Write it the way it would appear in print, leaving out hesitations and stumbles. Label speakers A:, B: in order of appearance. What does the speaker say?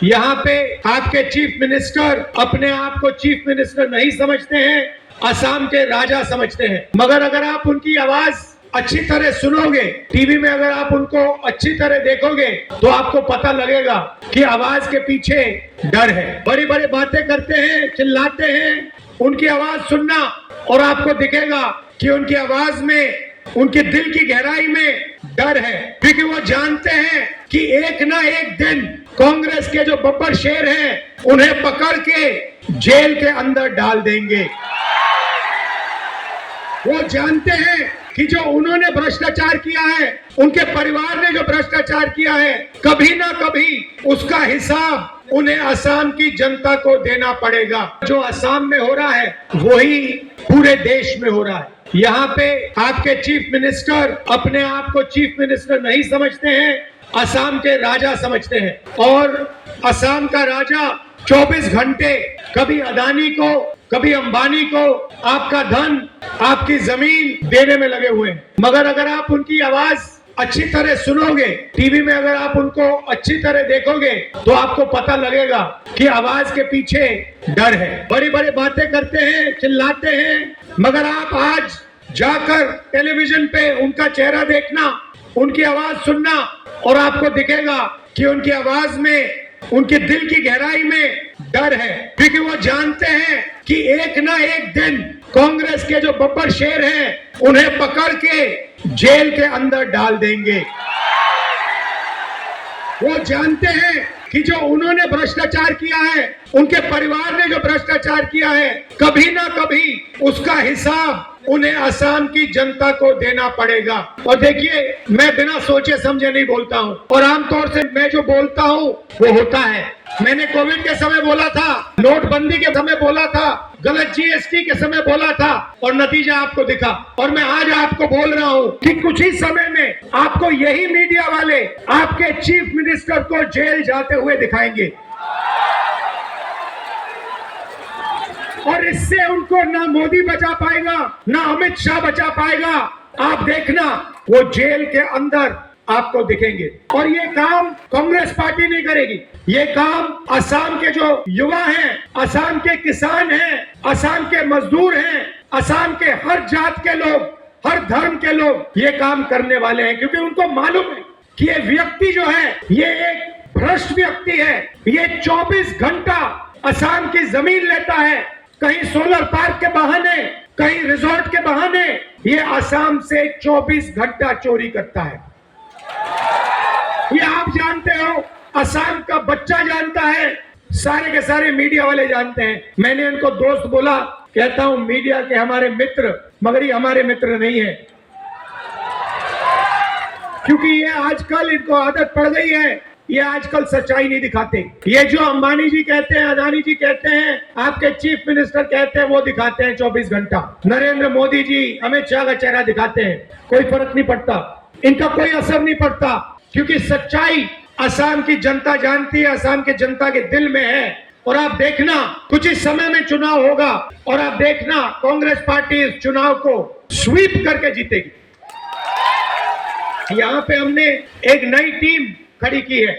A: यहाँ पे आपके चीफ मिनिस्टर अपने आप को चीफ मिनिस्टर नहीं समझते हैं, असम के राजा समझते हैं। मगर अगर आप उनकी आवाज अच्छी तरह सुनोगे, टीवी में अगर आप उनको अच्छी तरह देखोगे, तो आपको पता लगेगा कि आवाज के पीछे डर है। बड़ी बड़ी बातें करते हैं, चिल्लाते हैं, उनकी आवाज सुनना और आपको दिखेगा कि उनकी आवाज में, उनके दिल की गहराई में डर है, क्योंकि वो जानते हैं कि एक ना एक दिन कांग्रेस के जो बब्बर शेर हैं उन्हें पकड़ के जेल के अंदर डाल देंगे। वो जानते हैं कि जो उन्होंने भ्रष्टाचार किया है, उनके परिवार ने जो भ्रष्टाचार किया है, कभी ना कभी उसका हिसाब उन्हें असम की जनता को देना पड़ेगा। जो असम में हो रहा है वही पूरे देश में हो रहा है। यहाँ पे आपके चीफ मिनिस्टर अपने आप को चीफ मिनिस्टर नहीं समझते हैं, असम के राजा समझते हैं। और असम का राजा 24 घंटे कभी अदानी को, कभी अंबानी को आपका धन, आपकी जमीन देने में लगे हुए हैं। मगर अगर आप उनकी आवाज अच्छी तरह सुनोगे, टीवी में अगर आप उनको अच्छी तरह देखोगे, तो आपको पता लगेगा कि आवाज के पीछे डर है। बड़ी बड़ी बातें करते हैं, चिल्लाते हैं, मगर आप आज जाकर टेलीविजन पे उनका चेहरा देखना, उनकी आवाज सुनना और आपको दिखेगा कि उनकी आवाज में, उनके दिल की गहराई में डर है, क्योंकि वो जानते हैं कि एक ना एक दिन कांग्रेस के जो बब्बर शेर हैं उन्हें पकड़ के जेल के अंदर डाल देंगे। वो जानते हैं कि जो उन्होंने भ्रष्टाचार किया है, उनके परिवार ने जो भ्रष्टाचार किया है, कभी ना कभी उसका हिसाब उन्हें असम की जनता को देना पड़ेगा। और देखिए, मैं बिना सोचे समझे नहीं बोलता हूँ, और आमतौर से मैं जो बोलता हूँ वो होता है। मैंने कोविड के समय बोला था, नोटबंदी के समय बोला था, गलत जीएसटी के समय बोला था, और नतीजा आपको दिखा। और मैं आज आपको बोल रहा हूँ कि कुछ ही समय में आपको यही मीडिया वाले आपके चीफ मिनिस्टर को जेल जाते हुए दिखाएंगे, और इससे उनको ना मोदी बचा पाएगा, ना अमित शाह बचा पाएगा। आप देखना, वो जेल के अंदर आपको दिखेंगे। और ये काम कांग्रेस पार्टी नहीं करेगी, ये काम असम के जो युवा हैं, असम के किसान हैं, असम के मजदूर हैं, असम के हर जात के लोग, हर धर्म के लोग ये काम करने वाले हैं, क्योंकि उनको मालूम है कि ये व्यक्ति जो है ये एक भ्रष्ट व्यक्ति है। ये 24 घंटा असम की जमीन लेता है, कहीं सोलर पार्क के बहाने, कहीं रिजॉर्ट के बहाने ये असम से 24 घंटा चोरी करता है। ये आप जानते हो, असम का बच्चा जानता है, सारे के सारे मीडिया वाले जानते हैं। मैंने इनको दोस्त बोला, कहता हूं मीडिया के हमारे मित्र, मगर ये हमारे मित्र नहीं है, क्योंकि ये आजकल इनको आदत पड़ गई है, ये आजकल सच्चाई नहीं दिखाते। ये जो अंबानी जी कहते हैं, अदानी जी कहते हैं, आपके चीफ मिनिस्टर कहते हैं, वो दिखाते हैं 24 घंटा। नरेंद्र मोदी जी, अमित शाह का चेहरा दिखाते हैं, कोई फर्क नहीं पड़ता, इनका कोई असर नहीं पड़ता, क्योंकि सच्चाई असम की जनता जानती है, असम की जनता के दिल में है। और आप देखना, कुछ ही समय में चुनाव होगा, और आप देखना कांग्रेस पार्टी इस चुनाव को स्वीप करके जीतेगी। यहाँ पे हमने एक नई टीम खड़ी की है।